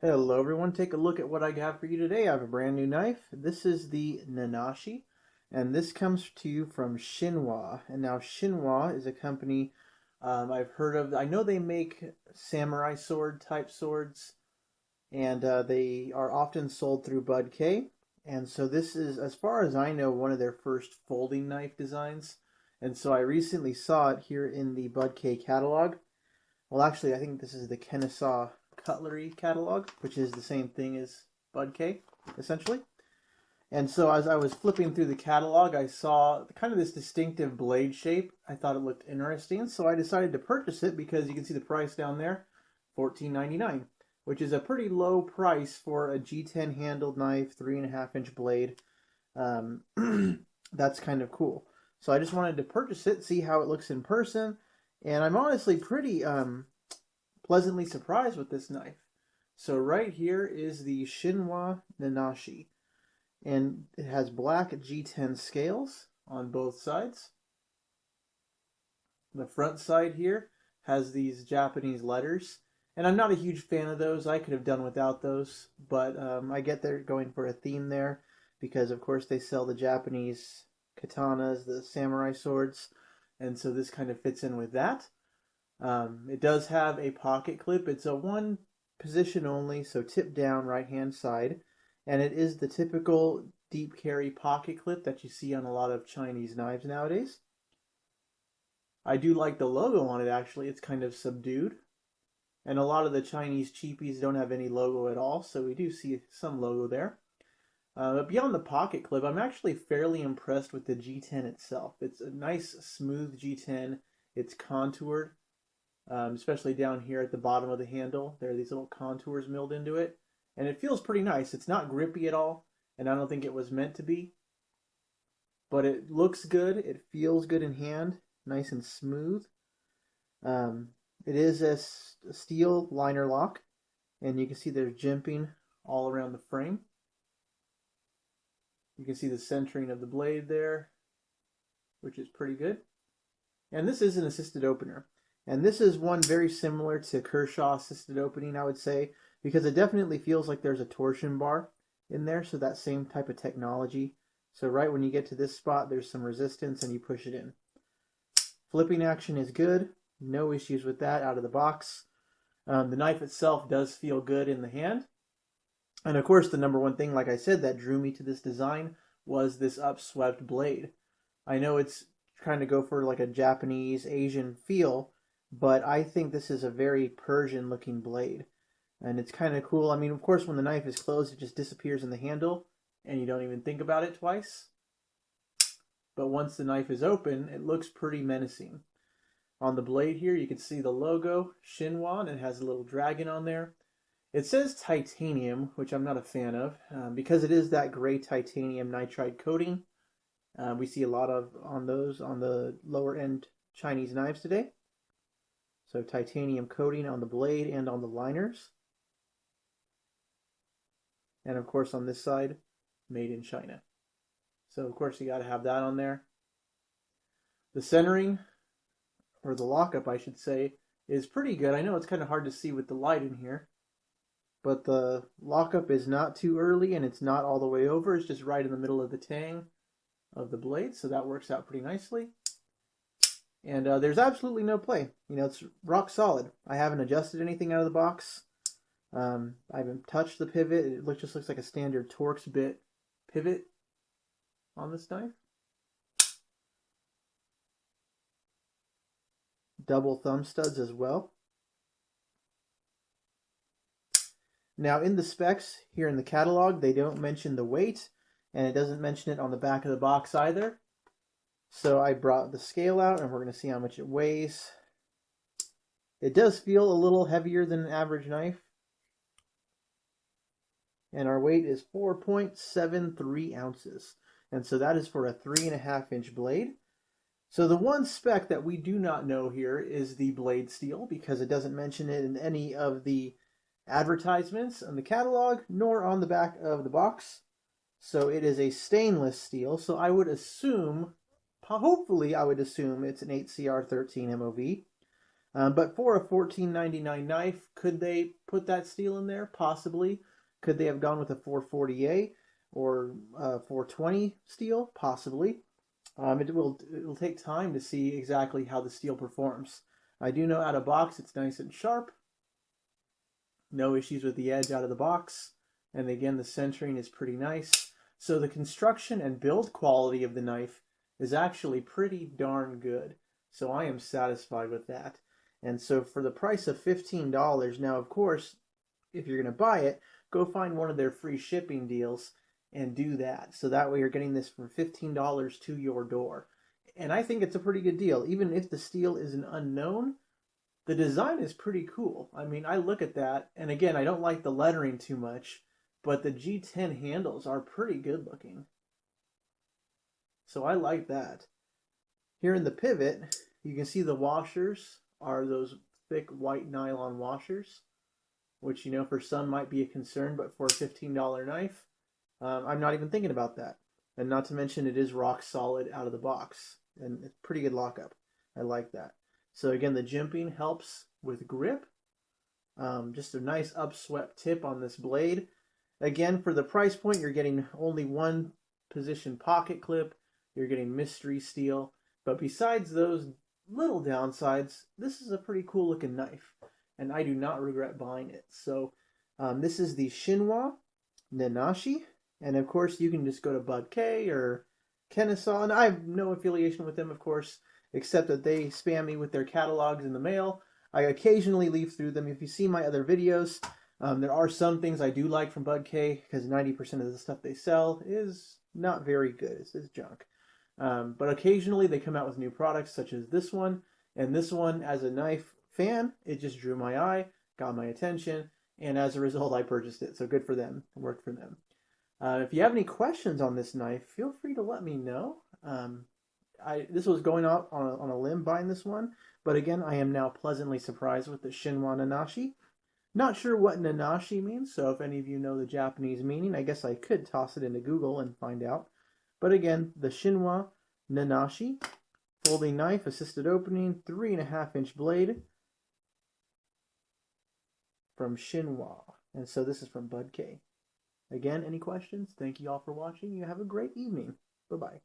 Hello everyone, take a look at what I got for you today. I have a brand new knife. This is the Nanashi, and this comes to you from Shinwa. And now Shinwa is a company I've heard of. I know they make samurai sword type swords, and they are often sold through Bud K. And so this is, as far as I know, one of their first folding knife designs. And so I recently saw it here in the Bud K catalog. Well, actually, I think this is the Kennesaw Cutlery catalog, which is the same thing as Bud K, essentially. And so as I was flipping through the catalog, I saw kind of this distinctive blade shape. I thought it looked interesting, so I decided to purchase it because you can see the price down there, $14.99, which is a pretty low price for a G10 handled knife, 3.5-inch blade. Um, that's kind of cool. So I just wanted to purchase it, see how it looks in person, and I'm honestly pretty pleasantly surprised with this knife. So right here is the Shinwa Nanashi, and it has black G10 scales on both sides. The front side here has these Japanese letters, and I'm not a huge fan of those. I could have done without those, but I get they're going for a theme there because, of course, they sell the Japanese katanas, the samurai swords, and so this kind of fits in with that. It does have a pocket clip. It's a one position only, so tip down right hand side. And it is the typical deep carry pocket clip that you see on a lot of Chinese knives nowadays. I do like the logo on it actually. It's kind of subdued. And a lot of the Chinese cheapies don't have any logo at all, so we do see some logo there. But beyond the pocket clip, I'm actually fairly impressed with the G10 itself. It's a nice, smooth G10. It's contoured. Especially down here at the bottom of the handle. There are these little contours milled into it. And it feels pretty nice. It's not grippy at all, and I don't think it was meant to be. But it looks good. It feels good in hand. Nice and smooth. Um, it is a steel liner lock, and you can see there's jimping all around the frame. You can see the centering of the blade there, which is pretty good. And this is an assisted opener. And this is one very similar to Kershaw assisted opening, I would say, because it definitely feels like there's a torsion bar in there, so that same type of technology. So right when you get to this spot, there's some resistance and you push it in. Flipping action is good. No issues with that out of the box. The knife itself does feel good in the hand. And of course, the number one thing, like I said, that drew me to this design was this upswept blade. I know it's trying to go for like a Japanese Asian feel, but I think this is a very Persian looking blade. And it's kind of cool. I mean, of course, when the knife is closed, it just disappears in the handle and you don't even think about it twice. But once the knife is open, it looks pretty menacing. On the blade here, you can see the logo, Shinwa, and it has a little dragon on there. It says titanium, which I'm not a fan of, because it is that gray titanium nitride coating. We see a lot of on those on the lower end Chinese knives today. So titanium coating on the blade and on the liners. And of course on this side, made in China. So of course you got to have that on there. The centering, or the lockup I should say, is pretty good. I know it's kind of hard to see with the light in here, but the lockup is not too early and it's not all the way over. It's just right in the middle of the tang of the blade, so that works out pretty nicely. And there's absolutely no play. You know, it's rock solid. I haven't adjusted anything out of the box. I haven't touched the pivot. It just looks like a standard Torx bit pivot on this knife. Double thumb studs as well. Now in the specs here in the catalog, they don't mention the weight, and it doesn't mention it on the back of the box either. So I brought the scale out and we're going to see how much it weighs. It does feel a little heavier than an average knife. And our weight is 4.73 ounces. And so that is for a 3.5-inch blade. So the one spec that we do not know here is the blade steel, because it doesn't mention it in any of the advertisements on the catalog, nor on the back of the box. So it is a stainless steel. So I would assume, hopefully I would assume it's an 8CR13 MOV. But for a $14.99 knife, could they put that steel in there? Possibly. Could they have gone with a 440A or 420 steel? Possibly. It will take time to see exactly how the steel performs. I do know out of box it's nice and sharp. No issues with the edge out of the box. And again, the centering is pretty nice. So the construction and build quality of the knife is actually pretty darn good. So I am satisfied with that. And so for the price of $15, now of course, if you're going to buy it, go find one of their free shipping deals and do that. So that way you're getting this for $15 to your door. And I think it's a pretty good deal. Even if the steel is an unknown, the design is pretty cool. I mean, I look at that, and again, I don't like the lettering too much, but the G10 handles are pretty good looking. So I like that. Here in the pivot, you can see the washers are those thick white nylon washers, which, for some might be a concern, but for a $15 knife, I'm not even thinking about that. And not to mention, it is rock solid out of the box, and it's pretty good lockup. I like that. So again, the jimping helps with grip. Just a nice upswept tip on this blade. Again, for the price point, you're getting only one position pocket clip. You're getting mystery steel. But besides those little downsides, this is a pretty cool looking knife. And I do not regret buying it. So this is the Shinwa Nanashi. And of course, you can just go to Bud K or Kennesaw. And I have no affiliation with them, of course, except that they spam me with their catalogs in the mail. I occasionally leaf through them. If you see my other videos, there are some things I do like from Bud K because 90% of the stuff they sell is not very good. It's junk. But occasionally they come out with new products such as this one. And this one, as a knife fan, it just drew my eye, got my attention, and as a result, I purchased it. So good for them. It worked for them. If you have any questions on this knife, feel free to let me know. This was going out on a limb buying this one, but again, I am now pleasantly surprised with the Shinwa Nanashi. Not sure what Nanashi means, so if any of you know the Japanese meaning, I guess I could toss it into Google and find out. But again, the Shinwa Nanashi, folding knife, assisted opening, 3.5-inch blade from Shinwa. And so this is from Bud K. Again, any questions? Thank you all for watching. You have a great evening. Bye-bye.